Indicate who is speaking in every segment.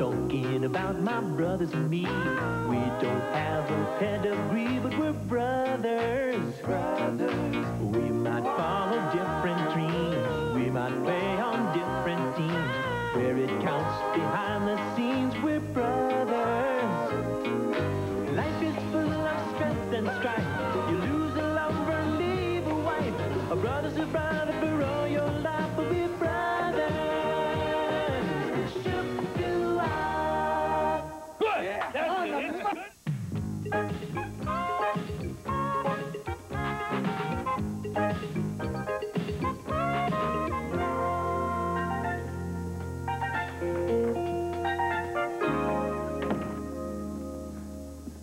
Speaker 1: talking about my brothers and me. We don't have a pedigree, but we're brothers. We might follow different dreams. We might play on different teams. Where it counts behind the scenes, we're brothers. Life is full of stress and strife. You lose a lover, leave a wife. A brother's a brother for all your life, but we're brothers. Shook do I.
Speaker 2: Good! Yeah, that's it.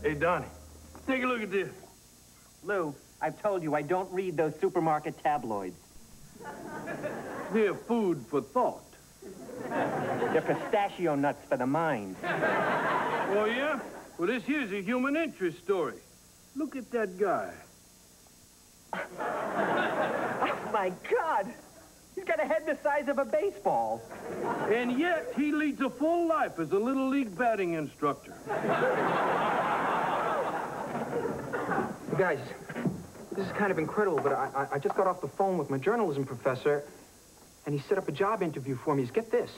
Speaker 3: Hey, Donnie, take a look at this.
Speaker 4: Lou, I've told you I don't read those supermarket tabloids.
Speaker 3: They're food for thought.
Speaker 4: They're pistachio nuts for the mind.
Speaker 3: Oh, yeah? Well, this here's a human interest story. Look at that guy.
Speaker 4: Oh, my God! He's got a head the size of a baseball.
Speaker 3: And yet, he leads a full life as a Little League batting instructor.
Speaker 5: Guys, this is kind of incredible, but I just got off the phone with my journalism professor, and he set up a job interview for me. Get this.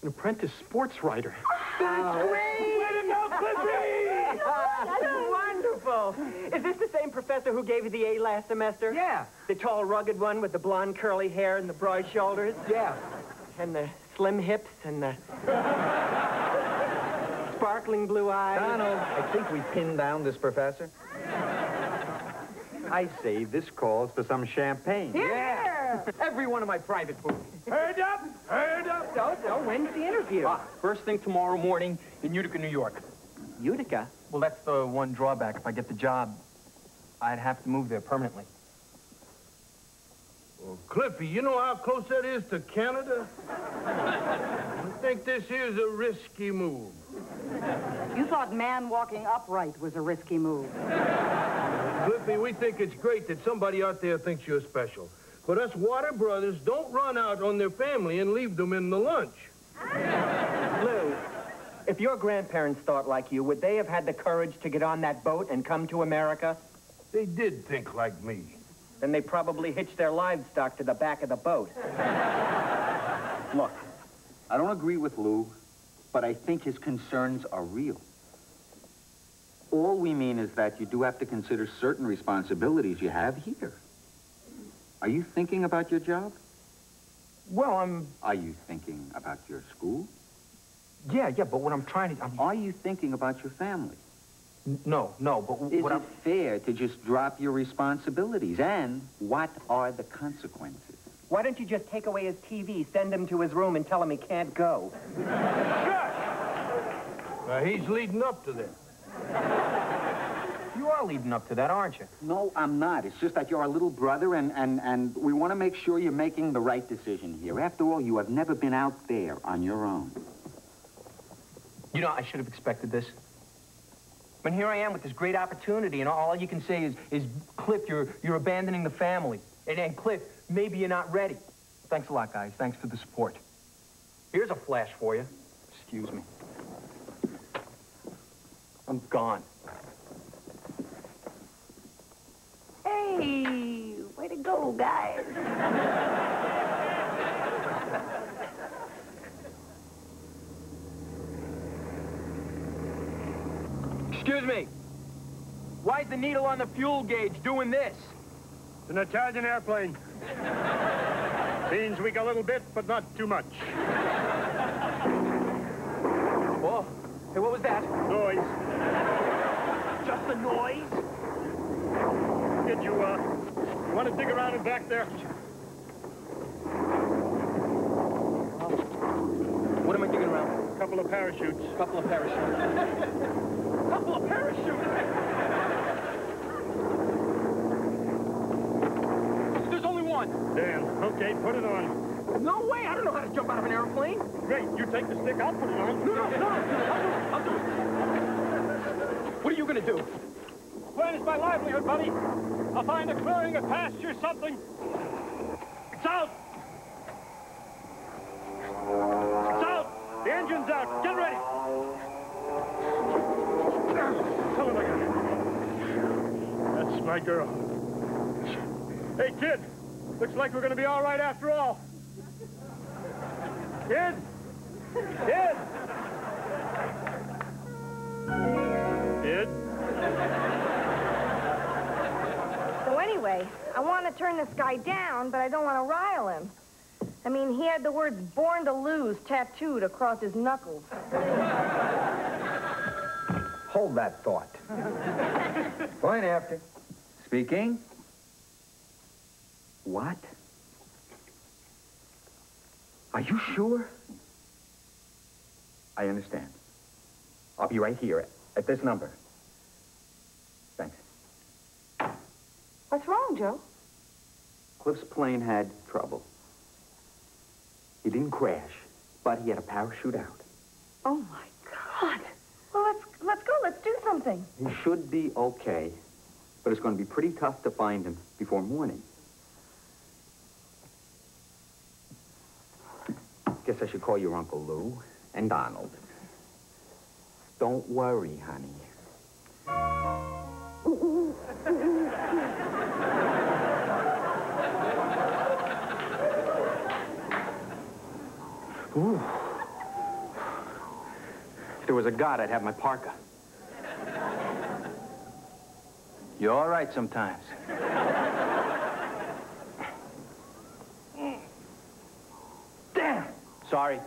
Speaker 5: An apprentice sports writer.
Speaker 4: That's great!
Speaker 3: Way to go, Cliffie!
Speaker 4: That's wonderful. Is this the same professor who gave you the A last semester?
Speaker 5: Yeah.
Speaker 4: The tall, rugged one with the blonde, curly hair and the broad shoulders?
Speaker 5: Yeah.
Speaker 4: And the slim hips and the sparkling blue eyes?
Speaker 6: Donald, I think we pinned down this professor. I say this calls for some champagne.
Speaker 4: Yeah! Every one of my private booths.
Speaker 3: Heard up! Heard up!
Speaker 4: So, when's the interview?
Speaker 5: First thing tomorrow morning in Utica, New York.
Speaker 4: Utica?
Speaker 5: Well, that's the one drawback. If I get the job, I'd have to move there permanently.
Speaker 3: Well, Cliffie, you know how close that is to Canada? I think this here's a risky move.
Speaker 7: You thought man walking upright was a risky move.
Speaker 3: Cliffie, we think it's great that somebody out there thinks you're special. But us Water brothers don't run out on their family and leave them in the lunch.
Speaker 4: Lou, if your grandparents thought like you, would they have had the courage to get on that boat and come to America?
Speaker 3: They did think like me.
Speaker 4: Then they probably hitched their livestock to the back of the boat.
Speaker 6: Look, I don't agree with Lou, but I think his concerns are real. All we mean is that you do have to consider certain responsibilities you have here. Are you thinking about your job?
Speaker 5: Well,
Speaker 6: Are you thinking about your school?
Speaker 5: Yeah, but what I'm trying to...
Speaker 6: Are you thinking about your family?
Speaker 5: No, but
Speaker 6: Is
Speaker 5: what
Speaker 6: it fair to just drop your responsibilities? And what are the consequences?
Speaker 4: Why don't you just take away his TV, send him to his room, and tell him he can't go?
Speaker 3: He's leading up to that.
Speaker 5: You are leading up to that, aren't you?
Speaker 6: No, I'm not. It's just that you're our little brother, and we want to make sure you're making the right decision here. After all, you have never been out there on your own.
Speaker 5: You know, I should have expected this. But here I am with this great opportunity, and all you can say is Cliff, you're abandoning the family. And Cliff, maybe you're not ready. Thanks a lot, guys. Thanks for the support. Here's a flash for you. Excuse me. I'm gone.
Speaker 7: Hey, way to go, guys.
Speaker 5: Excuse me. Why's the needle on the fuel gauge doing this?
Speaker 2: It's an Italian airplane. Means we go a little bit, but not too much.
Speaker 5: Whoa. Hey, what was that?
Speaker 2: Noise.
Speaker 5: Just a noise?
Speaker 2: Did you want to dig around in back there?
Speaker 5: What am I digging around?
Speaker 2: A couple of parachutes.
Speaker 5: Couple of parachutes. Couple of parachutes? There's only one.
Speaker 2: Dan, okay, put it on.
Speaker 5: No way, I don't know how to jump out of an airplane.
Speaker 2: Great, you take the stick, I'll put it on.
Speaker 5: No, I'll do it. What are you gonna do?
Speaker 2: Plan is my livelihood, buddy. I'll find a clearing, a pasture, something. It's out! It's out! The my girl. Hey, kid. Looks like we're going to be all right after all. Kid? Kid? Kid?
Speaker 8: So anyway, I want to turn this guy down, but I don't want to rile him. I mean, he had the words "born to lose" tattooed across his knuckles.
Speaker 6: Hold that thought. Point after. Speaking. What? Are you sure? I understand. I'll be right here at this number. Thanks.
Speaker 8: What's wrong, Joe?
Speaker 6: Cliff's plane had trouble. He didn't crash, but he had a parachute out.
Speaker 8: Oh, my God. Well, let's go. Let's do something.
Speaker 6: He should be okay, but it's going to be pretty tough to find him before morning. Guess I should call your Uncle Lou and Donald. Don't worry, honey. Ooh. If there was a God, I'd have my parka.
Speaker 5: You're all right sometimes.
Speaker 6: Damn!
Speaker 5: Sorry.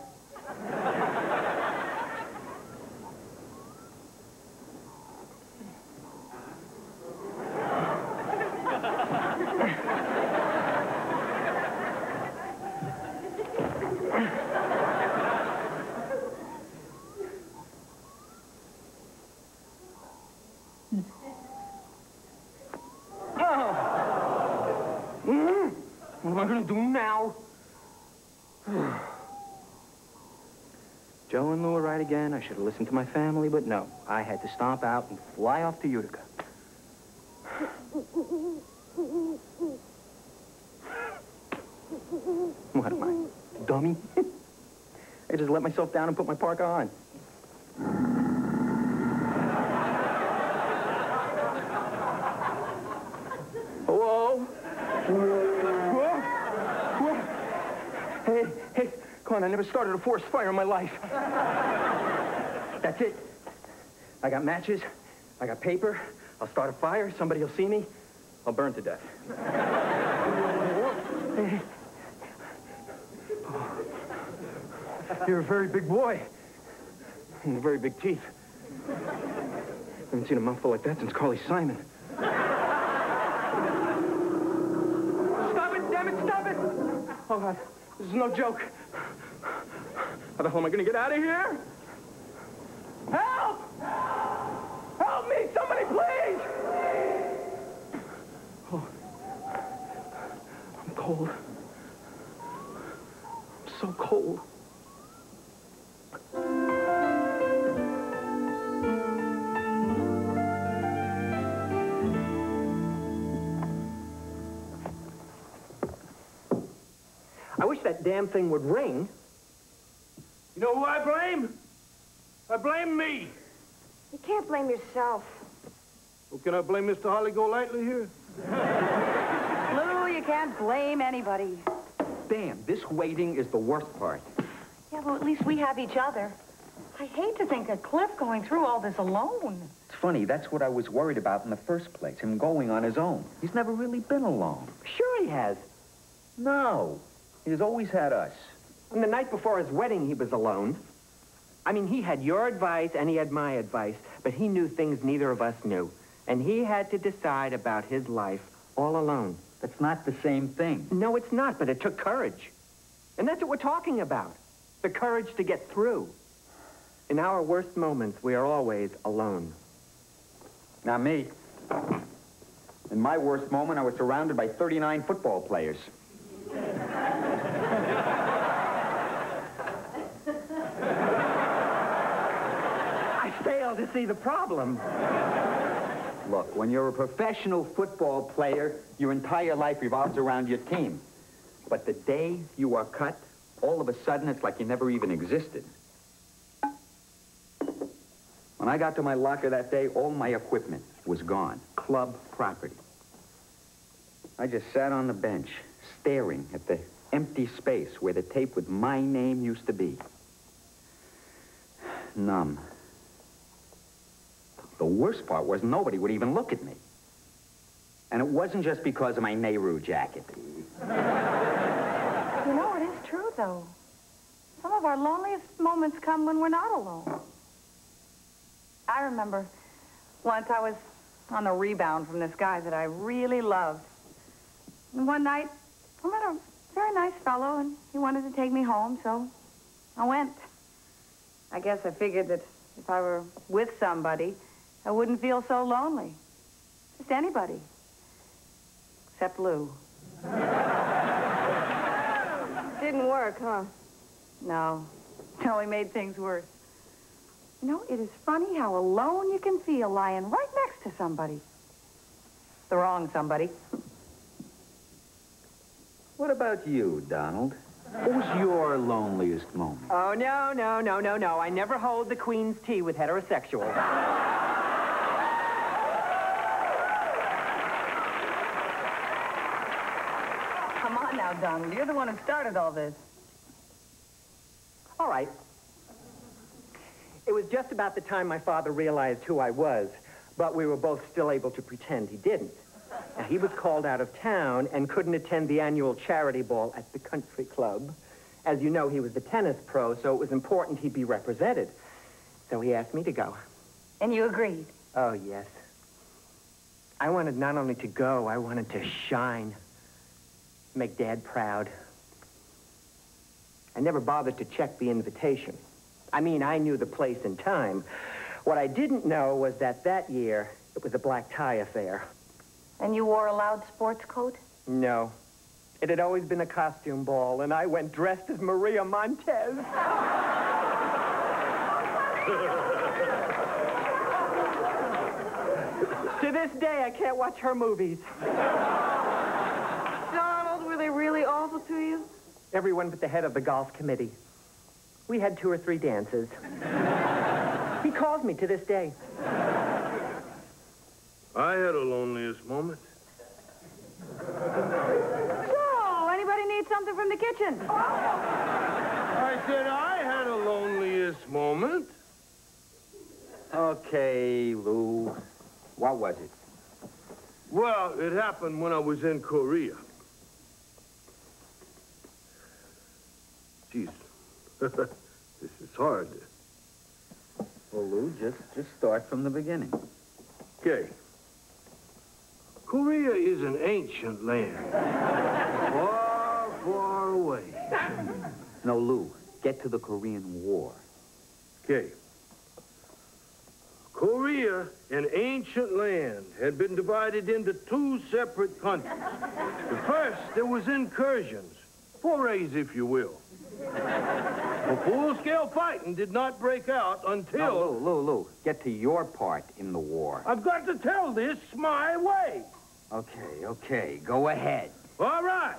Speaker 6: What am I going to do now?
Speaker 5: Joe and Lou are right again. I should have listened to my family, but no. I had to stomp out and fly off to Utica. What am I, dummy? I just let myself down and put my parka on. Hello? Hey, come on, I never started a forest fire in my life. That's it. I got matches, I got paper, I'll start a fire, somebody will see me, I'll burn to death. You're a very big boy. And very big teeth. I haven't seen a mouthful like that since Carly Simon. Stop it, damn it, stop it! Oh, God, this is no joke. How the hell am I going to get out of here? Help! Help me, somebody, please! Oh, I'm cold. I'm so cold. I wish that damn thing would ring.
Speaker 3: You know who I blame? I blame me.
Speaker 8: You can't blame yourself.
Speaker 3: Well, can I blame Mr. Holly-Golightly here?
Speaker 7: Lou, you can't blame anybody.
Speaker 6: Damn, this waiting is the worst part.
Speaker 7: Yeah, well, at least we have each other. I hate to think of Cliff going through all this alone.
Speaker 6: It's funny, that's what I was worried about in the first place, him going on his own. He's never really been alone.
Speaker 4: Sure he has.
Speaker 6: No, he's always had us.
Speaker 4: On the night before his wedding, he was alone. I mean, he had your advice and he had my advice, but he knew things neither of us knew. And he had to decide about his life all alone.
Speaker 6: That's not the same thing.
Speaker 4: No, it's not, but it took courage. And that's what we're talking about. The courage to get through. In our worst moments, we are always alone.
Speaker 6: Not me. In my worst moment, I was surrounded by 39 football players.
Speaker 4: I fail to see the problem.
Speaker 6: Look, when you're a professional football player, your entire life revolves around your team. But the day you are cut, all of a sudden, it's like you never even existed. When I got to my locker that day, all my equipment was gone. Club property. I just sat on the bench, staring at the empty space where the tape with my name used to be. Numb. The worst part was nobody would even look at me. And it wasn't just because of my Nehru jacket.
Speaker 7: You know, it is true, though. Some of our loneliest moments come when we're not alone. I remember once I was on the rebound from this guy that I really loved. And one night, I met a very nice fellow, and he wanted to take me home, so I went. I guess I figured that if I were with somebody, I wouldn't feel so lonely. Just anybody. Except Lou.
Speaker 8: Didn't work, huh?
Speaker 7: No. It only made things worse. You know, it is funny how alone you can feel lying right next to somebody. The wrong somebody.
Speaker 6: What about you, Donald? What was your loneliest moment?
Speaker 4: Oh, no, no, no, no, no. I never hold the Queen's tea with heterosexuals.
Speaker 7: Come on now, Donald. You're the one who started all this.
Speaker 4: All right. It was just about the time my father realized who I was, but we were both still able to pretend he didn't. Now, he was called out of town and couldn't attend the annual charity ball at the country club. As you know, he was the tennis pro, so it was important he be represented. So he asked me to go.
Speaker 7: And you agreed?
Speaker 4: Oh, yes. I wanted not only to go, I wanted to shine. Make Dad proud. I never bothered to check the invitation. I mean, I knew the place and time. What I didn't know was that year, it was a black tie affair.
Speaker 7: And you wore a loud sports coat?
Speaker 4: No. It had always been a costume ball, and I went dressed as Maria Montez. To this day, I can't watch her movies.
Speaker 8: Donald, were they really awful to you?
Speaker 4: Everyone but the head of the golf committee. We had 2 or 3 dances. He calls me to this day.
Speaker 3: I had a loneliest moment.
Speaker 7: So, anybody need something from the kitchen?
Speaker 3: I said I had a loneliest moment.
Speaker 6: Okay, Lou. What was it?
Speaker 3: Well, it happened when I was in Korea. Jeez. This is hard.
Speaker 6: Well, Lou, just start from the beginning.
Speaker 3: Okay. Korea is an ancient land. Far, far away.
Speaker 6: No, Lou, get to the Korean War.
Speaker 3: Okay. Korea, an ancient land, had been divided into 2 separate countries. At first, there was incursions, forays, if you will. But full-scale fighting did not break out until...
Speaker 6: No, Lou, get to your part in the war.
Speaker 3: I've got to tell this my way.
Speaker 6: Okay, go ahead.
Speaker 3: All right.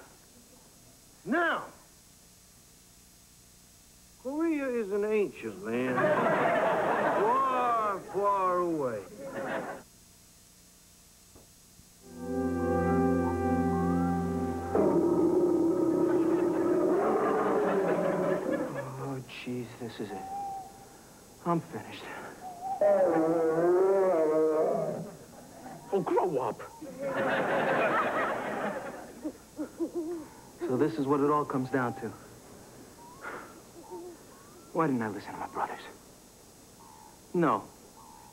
Speaker 3: Now, Korea is an ancient land, far, far away.
Speaker 5: Oh, jeez, this is it. I'm finished. Oh, grow up. So this is what it all comes down to. Why didn't I listen to my brothers? No.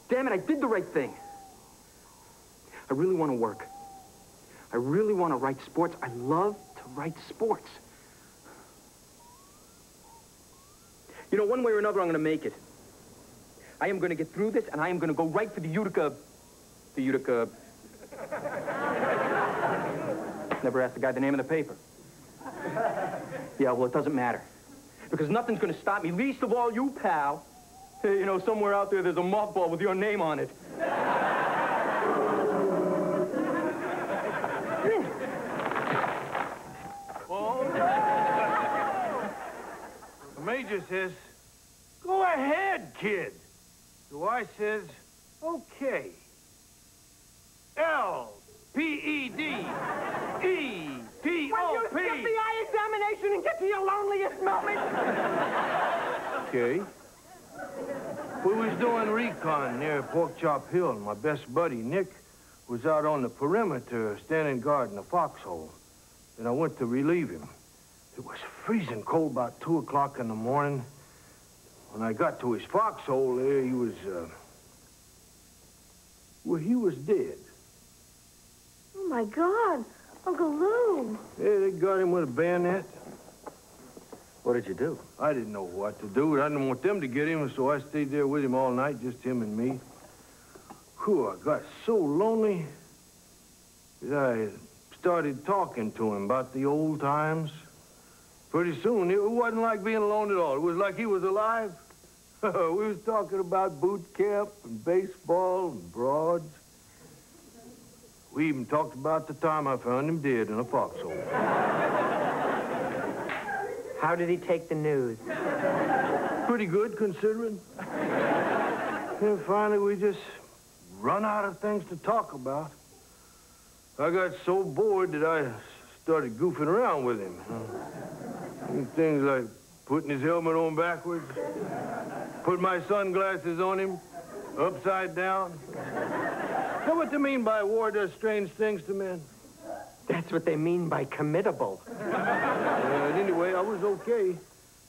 Speaker 5: Damn it, I did the right thing. I really want to work. I really want to write sports. I love to write sports. You know, one way or another, I'm going to make it. I am going to get through this, and I am going to go right for the Utica... Never asked the guy the name of the paper. Yeah, well, it doesn't matter. Because nothing's going to stop me, least of all you, pal. Hey, you know, somewhere out there, there's a mothball with your name on it.
Speaker 3: The major says, go ahead, kid. So I says, okay. L P-E-D-E-P-O-P.
Speaker 5: Skip the eye examination and get to your loneliest moment.
Speaker 3: Okay. We was doing recon near Pork Chop Hill, and my best buddy, Nick, was out on the perimeter standing guard in the foxhole. And I went to relieve him. It was freezing cold about 2 o'clock in the morning. When I got to his foxhole there, he was, well, he was dead.
Speaker 8: Oh, my God. Uncle Lou.
Speaker 3: Yeah, they got him with a bayonet.
Speaker 6: What did you do?
Speaker 3: I didn't know what to do. I didn't want them to get him, so I stayed there with him all night, just him and me. Whew, I got so lonely that I started talking to him about the old times. Pretty soon, it wasn't like being alone at all. It was like he was alive. We was talking about boot camp and baseball and broads. We even talked about the time I found him dead in a foxhole.
Speaker 4: How did he take the news?
Speaker 3: Pretty good, considering. And finally, we just run out of things to talk about. I got so bored that I started goofing around with him. Things like putting his helmet on backwards, put my sunglasses on him, upside down. Know what they mean by war does strange things to men?
Speaker 4: That's what they mean by committable.
Speaker 3: Anyway, I was okay.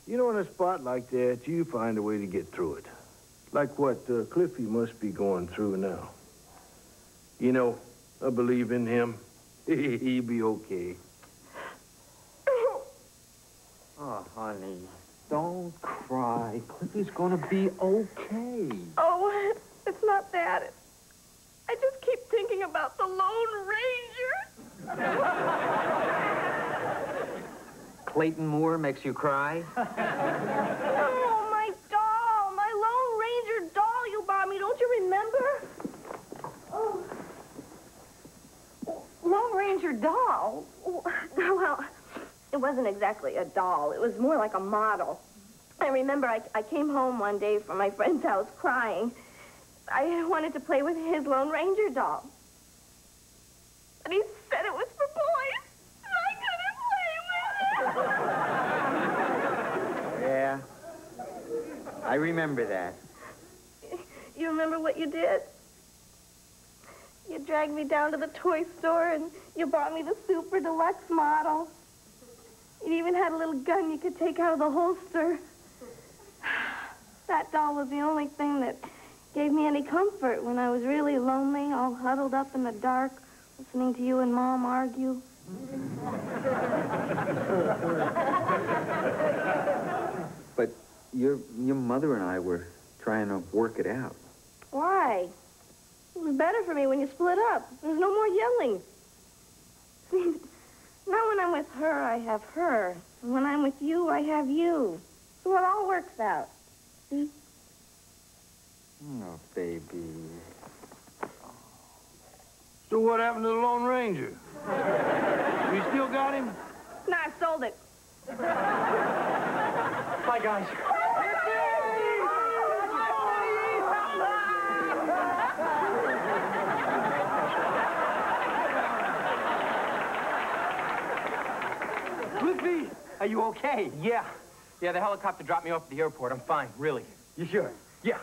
Speaker 3: You know, in a spot like that, you find a way to get through it. Like what Cliffie must be going through now. You know, I believe in him. He'll be okay.
Speaker 6: Oh, honey, don't cry. Cliffy's gonna be okay.
Speaker 8: Oh, it's not that. I just keep thinking about the Lone Ranger.
Speaker 6: Clayton Moore makes you cry?
Speaker 8: Oh, my doll. My Lone Ranger doll you bought me. Don't you remember? Oh. Lone Ranger doll? Well, it wasn't exactly a doll. It was more like a model. I remember I came home one day from my friend's house crying. I wanted to play with his Lone Ranger doll. But he said it was for boys, and I couldn't play with it.
Speaker 6: Yeah. I remember that.
Speaker 8: You remember what you did? You dragged me down to the toy store, and you bought me the super deluxe model. You even had a little gun you could take out of the holster. That doll was the only thing that gave me any comfort when I was really lonely, all huddled up in the dark, listening to you and Mom argue.
Speaker 6: But your mother and I were trying to work it out.
Speaker 8: Why? It was better for me when you split up. There's no more yelling. See, now when I'm with her, I have her. And when I'm with you, I have you. So it all works out. See?
Speaker 6: Oh, baby.
Speaker 3: So what happened to the Lone Ranger? You still got him?
Speaker 8: No, I sold it.
Speaker 5: Bye, guys.
Speaker 3: Cliffie,
Speaker 5: Are you okay? Yeah. Yeah, the helicopter dropped me off at the airport. I'm fine, really.
Speaker 6: You sure?
Speaker 5: Yeah.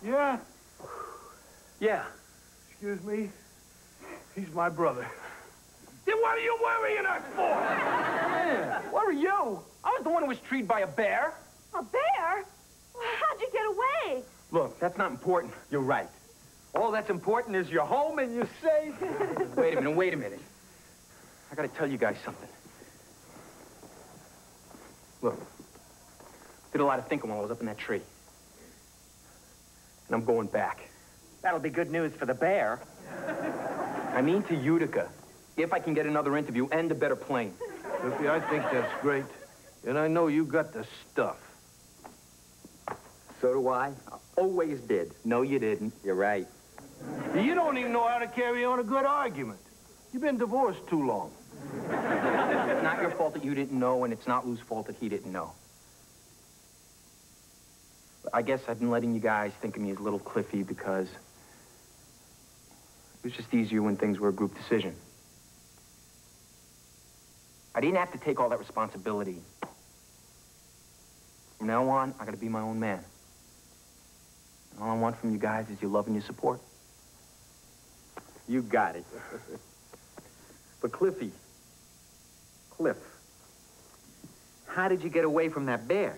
Speaker 3: yeah?
Speaker 5: Yeah.
Speaker 3: Excuse me? He's my brother. Then what are you worrying us for?
Speaker 5: What are you? I was the one who was treed by a bear.
Speaker 8: A bear? How'd you get away?
Speaker 5: Look, that's not important.
Speaker 6: You're right. All that's important is you're home and you're safe.
Speaker 5: Wait a minute. I gotta tell you guys something. Look, did a lot of thinking while I was up in that tree. And I'm going back.
Speaker 4: That'll be good news for the bear.
Speaker 5: I mean to Utica, if I can get another interview and a better plane.
Speaker 3: Cliffie, I think that's great. And I know you got the stuff.
Speaker 6: So do I. Always did.
Speaker 5: No, you didn't.
Speaker 6: You're right.
Speaker 3: You don't even know how to carry on a good argument. You've been divorced too long.
Speaker 5: It's not your fault that you didn't know, and it's not Lou's fault that he didn't know. But I guess I've been letting you guys think of me as little Cliffie because was just easier when things were a group decision. I didn't have to take all that responsibility. From now on, I gotta be my own man. And all I want from you guys is your love and your support.
Speaker 6: You got it. But Cliffie, Cliff, how did you get away from that bear?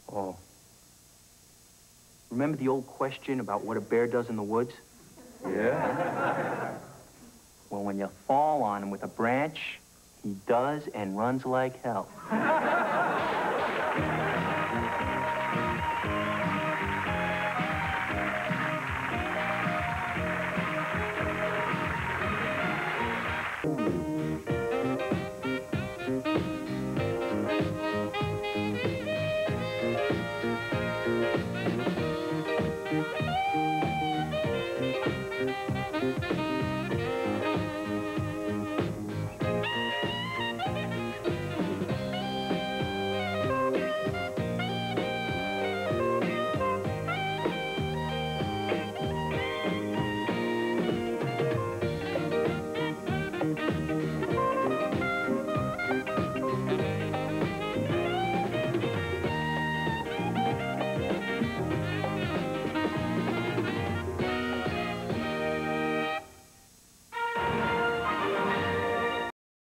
Speaker 5: Oh. Remember the old question about what a bear does in the woods?
Speaker 6: Yeah?
Speaker 5: Well, when you fall on him with a branch, he does and runs like hell.